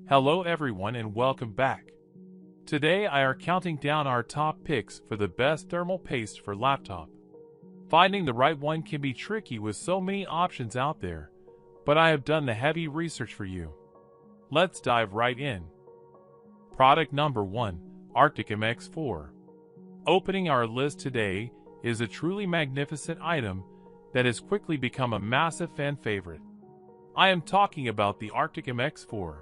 Hello everyone and welcome back. Today I are counting down our top picks for the best thermal paste for laptop. Finding the right one can be tricky with so many options out there, but I have done the heavy research for you. Let's dive right in. Product number 1, Arctic MX4. Opening our list today is a truly magnificent item that has quickly become a massive fan favorite. I am talking about the Arctic MX4.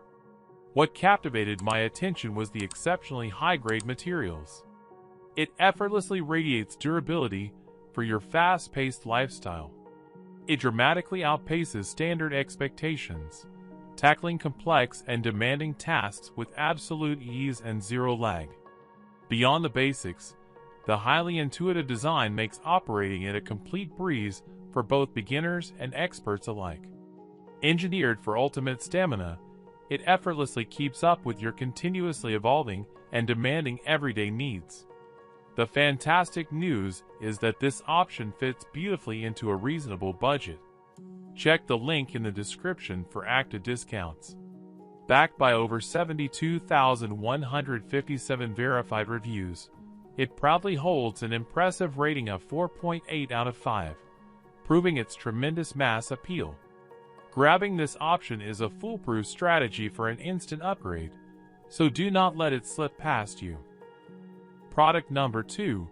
What captivated my attention was the exceptionally high-grade materials. It effortlessly radiates durability for your fast-paced lifestyle. It dramatically outpaces standard expectations, tackling complex and demanding tasks with absolute ease and zero lag. Beyond the basics, the highly intuitive design makes operating it a complete breeze for both beginners and experts alike. Engineered for ultimate stamina, it effortlessly keeps up with your continuously evolving and demanding everyday needs. The fantastic news is that this option fits beautifully into a reasonable budget. Check the link in the description for active discounts. Backed by over 72,157 verified reviews, it proudly holds an impressive rating of 4.8 out of 5, proving its tremendous mass appeal. Grabbing this option is a foolproof strategy for an instant upgrade, so do not let it slip past you. Product number 2,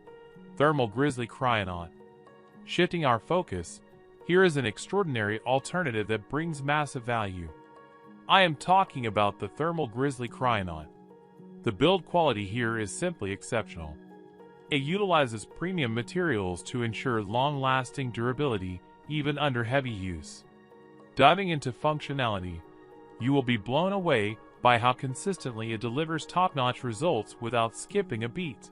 Thermal Grizzly Kryonaut. Shifting our focus, here is an extraordinary alternative that brings massive value. I am talking about the Thermal Grizzly Kryonaut. The build quality here is simply exceptional. It utilizes premium materials to ensure long-lasting durability even under heavy use. Diving into functionality, you will be blown away by how consistently it delivers top-notch results without skipping a beat.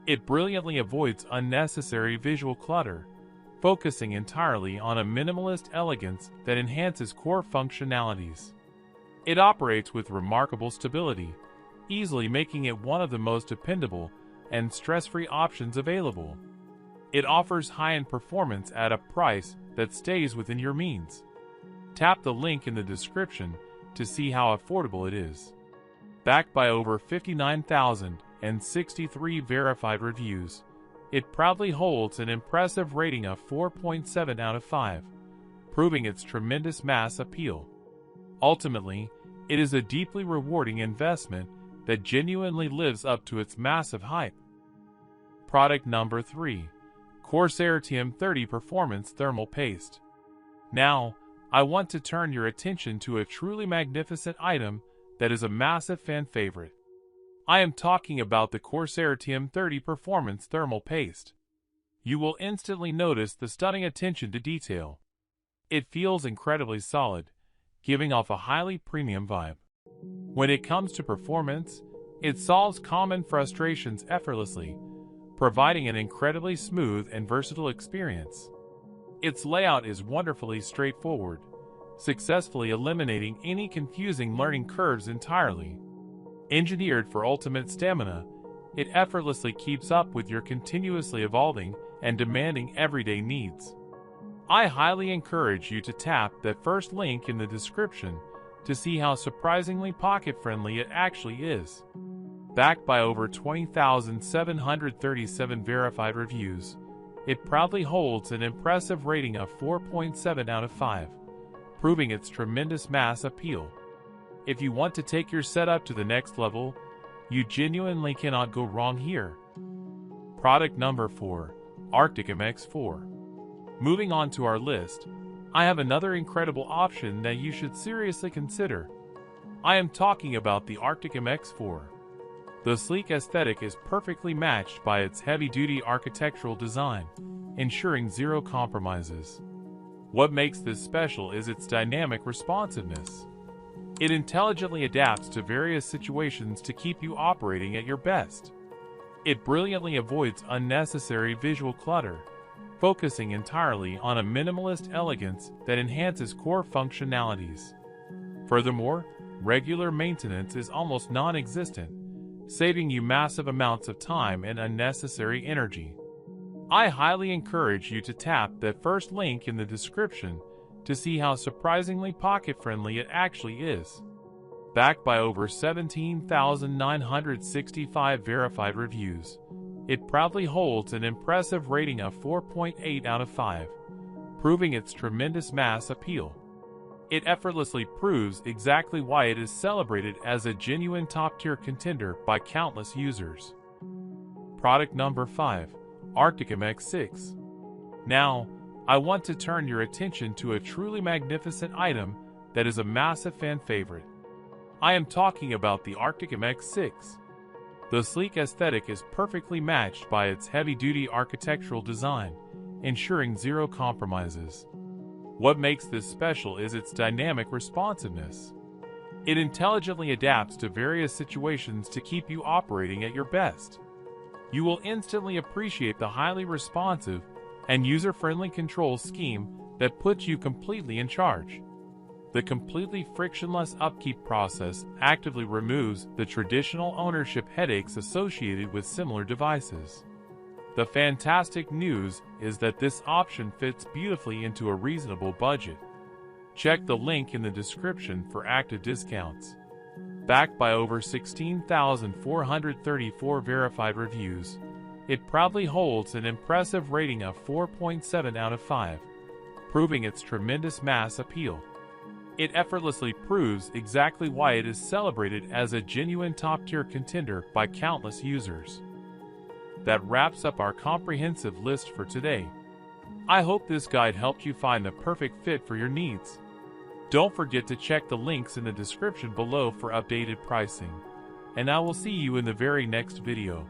It brilliantly avoids unnecessary visual clutter, focusing entirely on a minimalist elegance that enhances core functionalities. It operates with remarkable stability, easily making it one of the most dependable and stress-free options available. It offers high-end performance at a price that stays within your means. Tap the link in the description to see how affordable it is. Backed by over 59,063 verified reviews, it proudly holds an impressive rating of 4.7 out of 5, proving its tremendous mass appeal. Ultimately, it is a deeply rewarding investment that genuinely lives up to its massive hype. Product number 3, Corsair TM30 Performance Thermal Paste. Now, I want to turn your attention to a truly magnificent item that is a massive fan favorite. I am talking about the Corsair TM30 Performance Thermal Paste. You will instantly notice the stunning attention to detail. It feels incredibly solid, giving off a highly premium vibe. When it comes to performance, it solves common frustrations effortlessly, providing an incredibly smooth and versatile experience. Its layout is wonderfully straightforward, successfully eliminating any confusing learning curves entirely. Engineered for ultimate stamina, it effortlessly keeps up with your continuously evolving and demanding everyday needs. I highly encourage you to tap that first link in the description to see how surprisingly pocket-friendly it actually is. Backed by over 20,737 verified reviews, it proudly holds an impressive rating of 4.7 out of 5, proving its tremendous mass appeal. If you want to take your setup to the next level, you genuinely cannot go wrong here. Product number 4, Arctic MX4. Moving on to our list, I have another incredible option that you should seriously consider. I am talking about the Arctic MX4. The sleek aesthetic is perfectly matched by its heavy-duty architectural design, ensuring zero compromises. What makes this special is its dynamic responsiveness. It intelligently adapts to various situations to keep you operating at your best. It brilliantly avoids unnecessary visual clutter, focusing entirely on a minimalist elegance that enhances core functionalities. Furthermore, regular maintenance is almost non-existent, saving you massive amounts of time and unnecessary energy. I highly encourage you to tap that first link in the description to see how surprisingly pocket-friendly it actually is. Backed by over 17,965 verified reviews, it proudly holds an impressive rating of 4.8 out of 5, proving its tremendous mass appeal. It effortlessly proves exactly why it is celebrated as a genuine top-tier contender by countless users. Product number 5. Arcticum X6. Now, I want to turn your attention to a truly magnificent item that is a massive fan favorite. I am talking about the Arcticum X6. The sleek aesthetic is perfectly matched by its heavy-duty architectural design, ensuring zero compromises. What makes this special is its dynamic responsiveness. It intelligently adapts to various situations to keep you operating at your best. You will instantly appreciate the highly responsive and user-friendly control scheme that puts you completely in charge. The completely frictionless upkeep process actively removes the traditional ownership headaches associated with similar devices. The fantastic news is that this option fits beautifully into a reasonable budget. Check the link in the description for active discounts. Backed by over 16,434 verified reviews, it proudly holds an impressive rating of 4.7 out of 5, proving its tremendous mass appeal. It effortlessly proves exactly why it is celebrated as a genuine top-tier contender by countless users. That wraps up our comprehensive list for today. I hope this guide helped you find the perfect fit for your needs. Don't forget to check the links in the description below for updated pricing. And I will see you in the very next video.